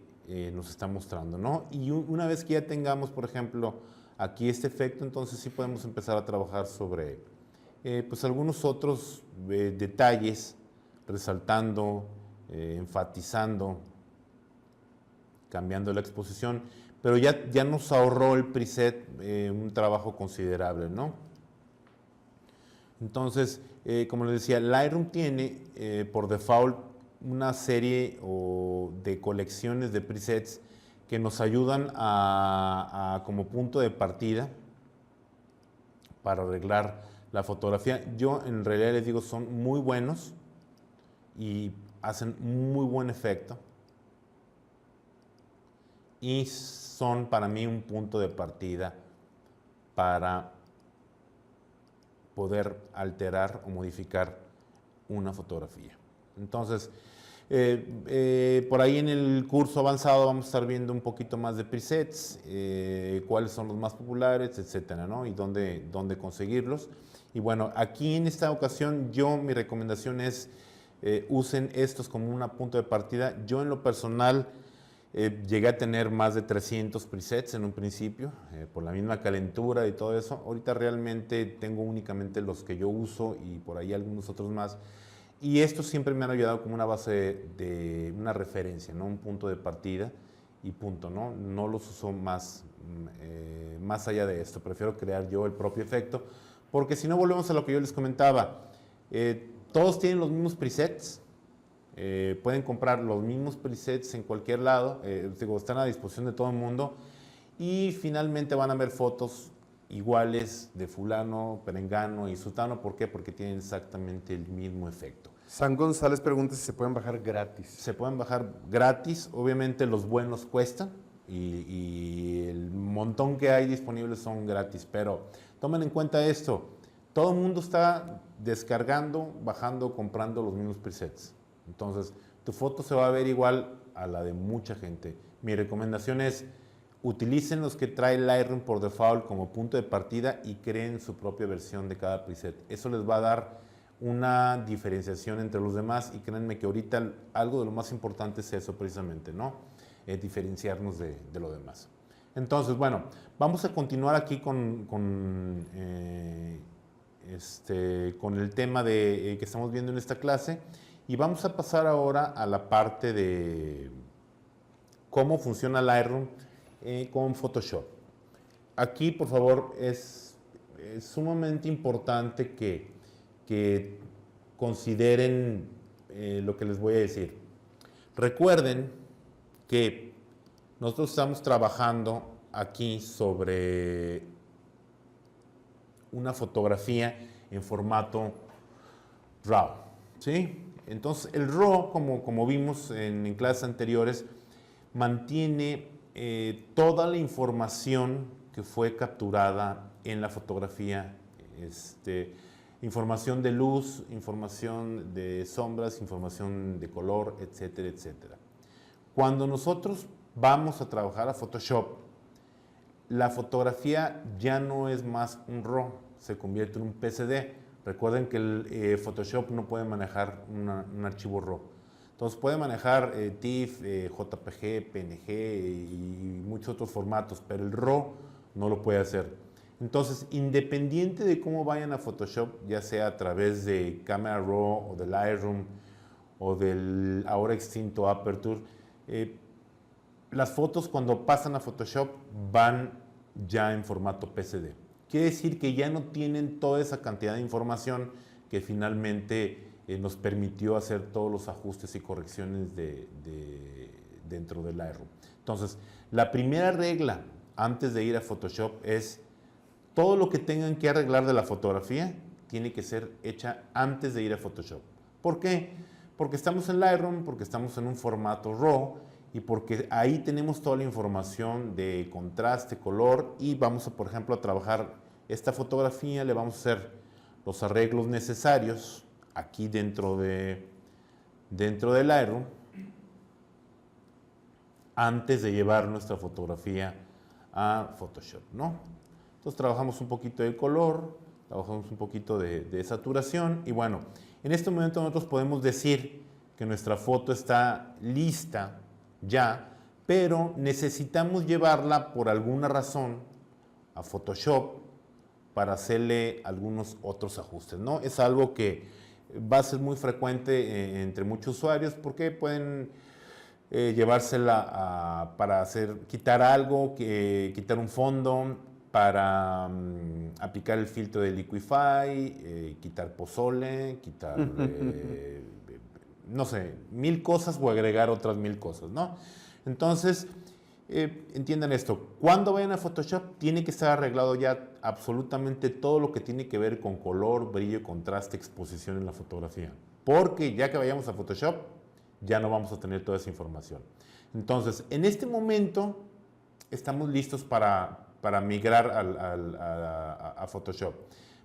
Speaker 2: nos está mostrando, ¿no? Y una vez que ya tengamos, por ejemplo, aquí este efecto, entonces sí podemos empezar a trabajar sobre pues algunos otros detalles, resaltando, enfatizando, cambiando la exposición, pero ya nos ahorró el preset un trabajo considerable, ¿no? Entonces, como les decía, Lightroom tiene por default una serie de colecciones de presets que nos ayudan como punto de partida para arreglar la fotografía. Yo en realidad les digo, son muy buenos y hacen muy buen efecto y son para mí un punto de partida para poder alterar o modificar una fotografía. Entonces, por ahí en el curso avanzado vamos a estar viendo un poquito más de presets, cuáles son los más populares, etcétera, ¿no? Y dónde conseguirlos. Y bueno, aquí en esta ocasión mi recomendación es usen estos como un punto de partida. Yo en lo personal llegué a tener más de 300 presets en un principio, por la misma calentura y todo eso. Ahorita realmente tengo únicamente los que yo uso y por ahí algunos otros más. Y estos siempre me han ayudado como una base de una referencia, ¿no? Un punto de partida y punto, ¿no? No los uso más allá de esto. Prefiero crear yo el propio efecto, porque si no volvemos a lo que yo les comentaba. Todos tienen los mismos presets. Pueden comprar los mismos presets en cualquier lado, están a disposición de todo el mundo y finalmente van a ver fotos iguales de fulano, perengano y sutano. ¿Por qué? Porque tienen exactamente el mismo efecto.
Speaker 1: San González pregunta si se pueden bajar gratis.
Speaker 2: Se pueden bajar gratis, obviamente los buenos cuestan y el montón que hay disponibles son gratis, pero tomen en cuenta esto, todo el mundo está descargando, bajando, comprando los mismos presets. Entonces, tu foto se va a ver igual a la de mucha gente. Mi recomendación es, utilicen los que trae Lightroom por default como punto de partida y creen su propia versión de cada preset. Eso les va a dar una diferenciación entre los demás y créanme que ahorita algo de lo más importante es eso precisamente, ¿no? Diferenciarnos de lo demás. Entonces, bueno, vamos a continuar aquí con con el tema que estamos viendo en esta clase, y vamos a pasar ahora a la parte de cómo funciona Lightroom con Photoshop. Aquí, por favor, es sumamente importante que consideren lo que les voy a decir. Recuerden que nosotros estamos trabajando aquí sobre una fotografía en formato RAW, ¿sí? Entonces, el RAW, como vimos en clases anteriores, mantiene toda la información que fue capturada en la fotografía, información de luz, información de sombras, información de color, etcétera, etcétera. Cuando nosotros vamos a trabajar a Photoshop, la fotografía ya no es más un RAW, se convierte en un PSD. Recuerden que el Photoshop no puede manejar un archivo RAW. Entonces puede manejar TIFF, JPG, PNG y muchos otros formatos, pero el RAW no lo puede hacer. Entonces, independiente de cómo vayan a Photoshop, ya sea a través de Camera Raw o de Lightroom o del ahora extinto Aperture, las fotos cuando pasan a Photoshop van ya en formato PSD. Quiere decir que ya no tienen toda esa cantidad de información que finalmente nos permitió hacer todos los ajustes y correcciones dentro del Lightroom. Entonces, la primera regla antes de ir a Photoshop es todo lo que tengan que arreglar de la fotografía tiene que ser hecha antes de ir a Photoshop. ¿Por qué? Porque estamos en Lightroom, porque estamos en un formato RAW y porque ahí tenemos toda la información de contraste, color, y vamos a, por ejemplo, a trabajar esta fotografía, le vamos a hacer los arreglos necesarios aquí dentro de Lightroom antes de llevar nuestra fotografía a Photoshop, ¿no? Entonces trabajamos un poquito de color, trabajamos un poquito de saturación, y bueno, en este momento nosotros podemos decir que nuestra foto está lista ya, pero necesitamos llevarla por alguna razón a Photoshop para hacerle algunos otros ajustes, ¿no? Es algo que va a ser muy frecuente entre muchos usuarios porque pueden llevársela para quitar algo, quitar un fondo, para aplicar el filtro de Liquify, quitar pozole, quitar, no sé, 1000 cosas o agregar otras 1000 cosas, ¿no? Entonces, entiendan esto, cuando vayan a Photoshop tiene que estar arreglado ya absolutamente todo lo que tiene que ver con color, brillo, contraste, exposición en la fotografía. Porque ya que vayamos a Photoshop, ya no vamos a tener toda esa información. Entonces, en este momento estamos listos para migrar a Photoshop.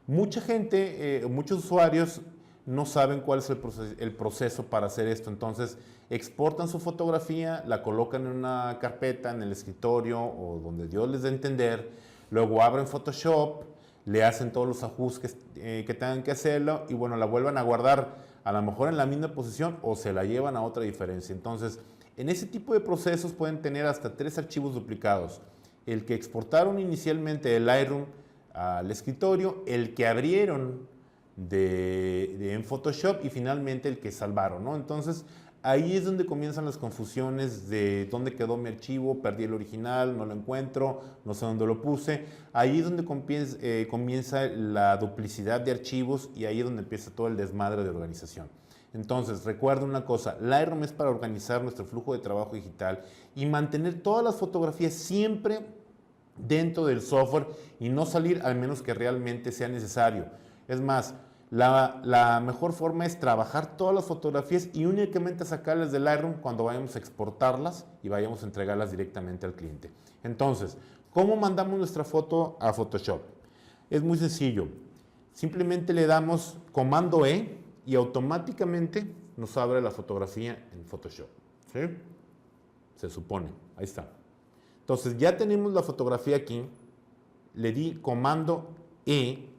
Speaker 2: Mucha gente, muchos usuarios no saben cuál es el proceso para hacer esto. Entonces, exportan su fotografía, la colocan en una carpeta, en el escritorio o donde Dios les dé a entender. Luego abren Photoshop, le hacen todos los ajustes que tengan que hacerlo y bueno, la vuelvan a guardar a lo mejor en la misma posición o se la llevan a otra diferencia. Entonces, en ese tipo de procesos pueden tener hasta 3 archivos duplicados. El que exportaron inicialmente de Lightroom al escritorio, el que abrieron en Photoshop y finalmente el que salvaron, ¿no? Entonces, ahí es donde comienzan las confusiones de dónde quedó mi archivo, perdí el original, no lo encuentro, no sé dónde lo puse. Ahí es donde comienza la duplicidad de archivos y ahí es donde empieza todo el desmadre de organización. Entonces, recuerda una cosa, Lightroom es para organizar nuestro flujo de trabajo digital y mantener todas las fotografías siempre dentro del software y no salir al menos que realmente sea necesario. Es más, la mejor forma es trabajar todas las fotografías y únicamente sacarlas de Lightroom cuando vayamos a exportarlas y vayamos a entregarlas directamente al cliente. Entonces, ¿cómo mandamos nuestra foto a Photoshop? Es muy sencillo. Simplemente le damos comando E y automáticamente nos abre la fotografía en Photoshop. ¿Sí? Se supone. Ahí está. Entonces, ya tenemos la fotografía aquí. Le di comando E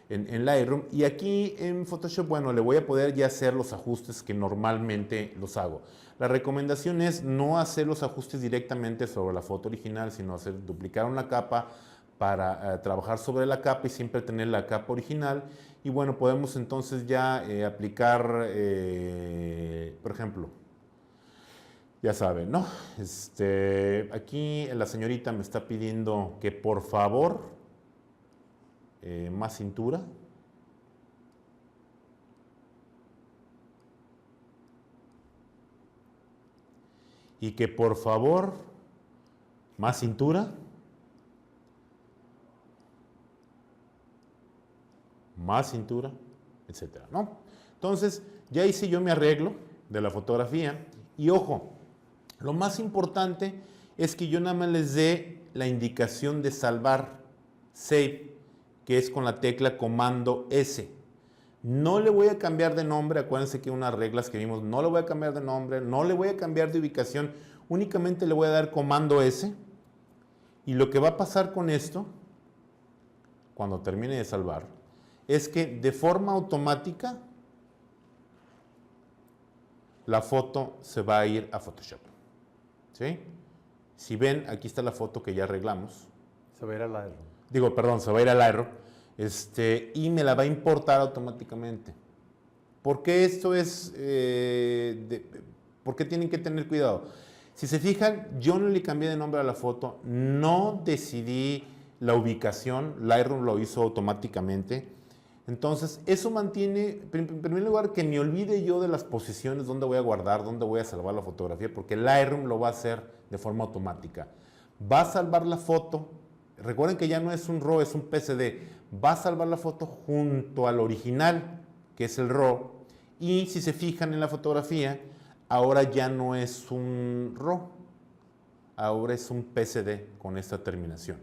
Speaker 2: en Lightroom y aquí en Photoshop, bueno, le voy a poder ya hacer los ajustes que normalmente los hago. La recomendación es no hacer los ajustes directamente sobre la foto original, sino duplicar una capa para trabajar sobre la capa y siempre tener la capa original. Y bueno, podemos entonces ya aplicar, por ejemplo, ya saben, ¿no? Aquí la señorita me está pidiendo que por favor, más cintura. Y que por favor, más cintura. Más cintura, etcétera, ¿no? Entonces, ya hice yo mi arreglo de la fotografía. Y ojo, lo más importante es que yo nada más les dé la indicación de salvar, save, que es con la tecla comando S. No le voy a cambiar de nombre, acuérdense que unas reglas que vimos, no le voy a cambiar de nombre, no le voy a cambiar de ubicación, únicamente le voy a dar comando S. Y lo que va a pasar con esto, cuando termine de salvar, es que de forma automática la foto se va a ir a Photoshop. ¿Sí? Si ven, aquí está la foto que ya arreglamos.
Speaker 1: Se va a ir al Lightroom.
Speaker 2: Digo, perdón, se va a ir al Lightroom. Y me la va a importar automáticamente. ¿Por qué esto es? ¿Por qué tienen que tener cuidado? Si se fijan, yo no le cambié de nombre a la foto, no decidí la ubicación, Lightroom lo hizo automáticamente. Entonces, eso mantiene, en primer lugar, que me olvide yo de las posiciones, dónde voy a guardar, dónde voy a salvar la fotografía, porque Lightroom lo va a hacer de forma automática. Va a salvar la foto, recuerden que ya no es un RAW, es un PSD, va a salvar la foto junto al original, que es el RAW, y si se fijan en la fotografía, ahora ya no es un RAW, ahora es un PSD con esta terminación.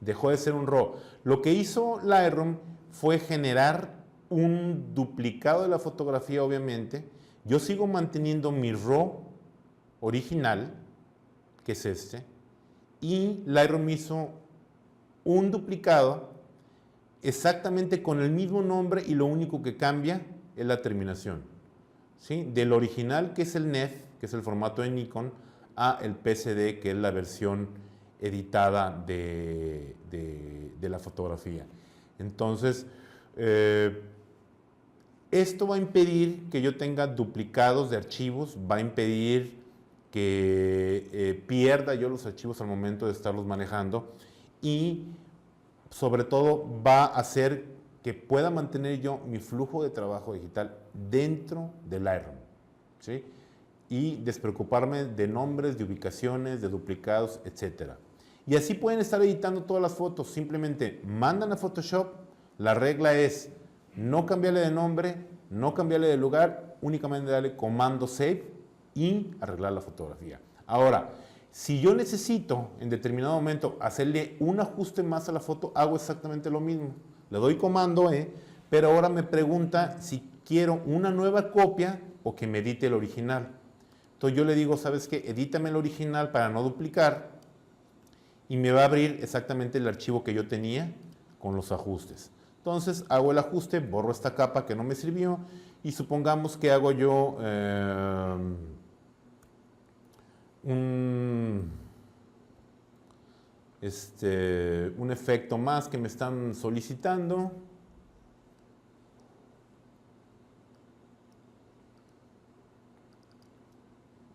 Speaker 2: Dejó de ser un RAW. Lo que hizo Lightroom fue generar un duplicado de la fotografía, obviamente. Yo sigo manteniendo mi RAW original, que es este, y Lightroom hizo un duplicado exactamente con el mismo nombre y lo único que cambia es la terminación. ¿Sí? Del original, que es el NEF, que es el formato de Nikon, a el PSD, que es la versión editada de la fotografía. Entonces, esto va a impedir que yo tenga duplicados de archivos, va a impedir que pierda yo los archivos al momento de estarlos manejando y sobre todo va a hacer que pueda mantener yo mi flujo de trabajo digital dentro del Lightroom, ¿sí? Y despreocuparme de nombres, de ubicaciones, de duplicados, etcétera. Y así pueden estar editando todas las fotos. Simplemente mandan a Photoshop. La regla es no cambiarle de nombre, no cambiarle de lugar, únicamente darle comando save y arreglar la fotografía. Ahora, si yo necesito en determinado momento hacerle un ajuste más a la foto, hago exactamente lo mismo. Le doy comando pero ahora me pregunta si quiero una nueva copia o que me edite el original. Entonces yo le digo, ¿sabes qué? Edítame el original para no duplicar. Y me va a abrir exactamente el archivo que yo tenía con los ajustes. Entonces hago el ajuste, borro esta capa que no me sirvió y supongamos que hago yo un efecto más que me están solicitando.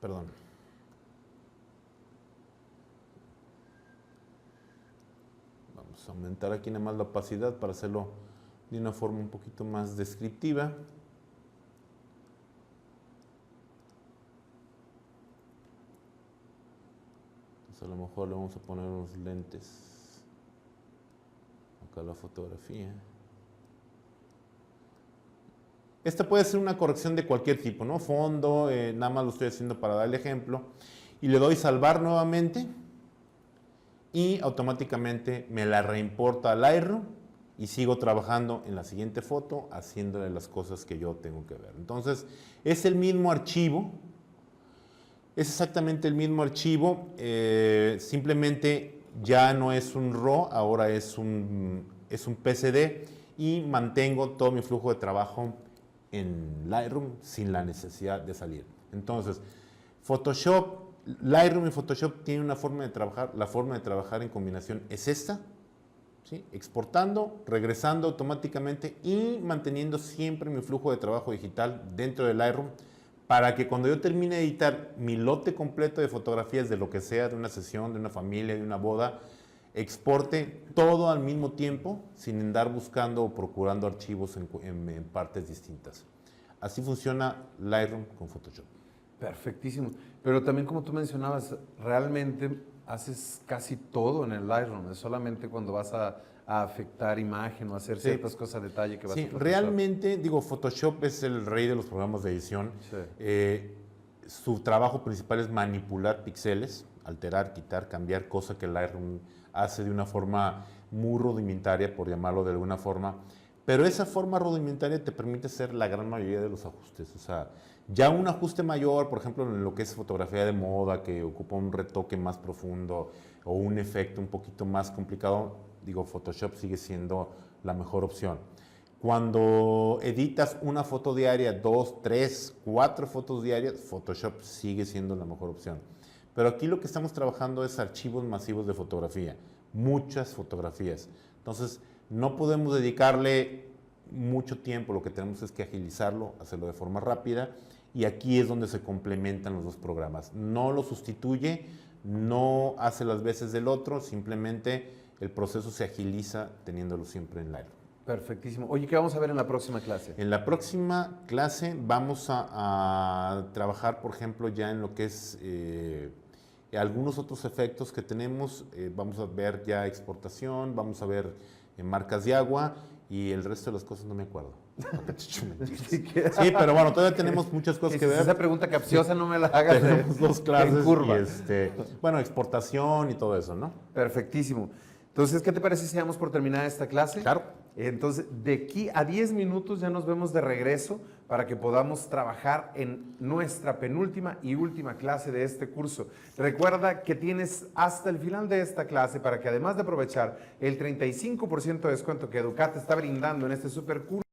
Speaker 2: Perdón. Vamos a aumentar aquí nada más la opacidad para hacerlo de una forma un poquito más descriptiva. Entonces a lo mejor le vamos a poner unos lentes acá a la fotografía. Esta puede ser una corrección de cualquier tipo, ¿no? Fondo, nada más lo estoy haciendo para darle ejemplo. Y le doy salvar nuevamente. Y automáticamente me la reimporta al Lightroom y sigo trabajando en la siguiente foto haciéndole las cosas que yo tengo que ver. Entonces, es el mismo archivo, es exactamente el mismo archivo, simplemente ya no es un RAW, ahora es un PSD y mantengo todo mi flujo de trabajo en Lightroom sin la necesidad de salir. Entonces, Photoshop Lightroom y Photoshop tienen una forma de trabajar, la forma de trabajar en combinación es esta, ¿sí? Exportando, regresando automáticamente y manteniendo siempre mi flujo de trabajo digital dentro de Lightroom para que cuando yo termine de editar mi lote completo de fotografías de lo que sea, de una sesión, de una familia, de una boda, exporte todo al mismo tiempo sin andar buscando o procurando archivos en partes distintas. Así funciona Lightroom con Photoshop.
Speaker 1: Perfectísimo. Pero también como tú mencionabas, realmente haces casi todo en el Lightroom. Es solamente cuando vas a afectar imagen o hacer
Speaker 2: Sí.
Speaker 1: ciertas cosas a detalle que vas a
Speaker 2: Sí,
Speaker 1: Photoshop.
Speaker 2: realmente, digo, Photoshop es el rey de los programas de edición.
Speaker 1: Sí.
Speaker 2: Su trabajo principal es manipular píxeles, alterar, quitar, cambiar, cosa que Lightroom hace de una forma muy rudimentaria, por llamarlo de alguna forma. Pero esa forma rudimentaria te permite hacer la gran mayoría de los ajustes. O sea, ya un ajuste mayor, por ejemplo, en lo que es fotografía de moda, que ocupa un retoque más profundo o un efecto un poquito más complicado, digo, Photoshop sigue siendo la mejor opción. Cuando editas una foto diaria, 2, 3, 4 fotos diarias, Photoshop sigue siendo la mejor opción. Pero aquí lo que estamos trabajando es archivos masivos de fotografía, muchas fotografías. Entonces, no podemos dedicarle mucho tiempo, lo que tenemos es que agilizarlo, hacerlo de forma rápida, y aquí es donde se complementan los dos programas. No lo sustituye, no hace las veces del otro, simplemente el proceso se agiliza teniéndolo siempre en Lightroom.
Speaker 1: Perfectísimo. Oye, ¿qué vamos a ver en la próxima clase?
Speaker 2: En la próxima clase vamos a trabajar, por ejemplo, ya en lo que es algunos otros efectos que tenemos. Vamos a ver ya exportación, vamos a ver marcas de agua y el resto de las cosas no me acuerdo. Sí, pero bueno, todavía tenemos muchas cosas que ver.
Speaker 1: Esa pregunta capciosa no me la hagas
Speaker 2: Tenemos dos clases
Speaker 1: en curva.
Speaker 2: y bueno, exportación y todo eso, ¿no?
Speaker 1: Perfectísimo. Entonces, ¿qué te parece si damos por terminada esta clase?
Speaker 2: Claro.
Speaker 1: Entonces, de aquí a 10 minutos ya nos vemos de regreso para que podamos trabajar en nuestra penúltima y última clase de este curso. Recuerda que tienes hasta el final de esta clase para que además de aprovechar el 35% de descuento que Educat está brindando en este super curso,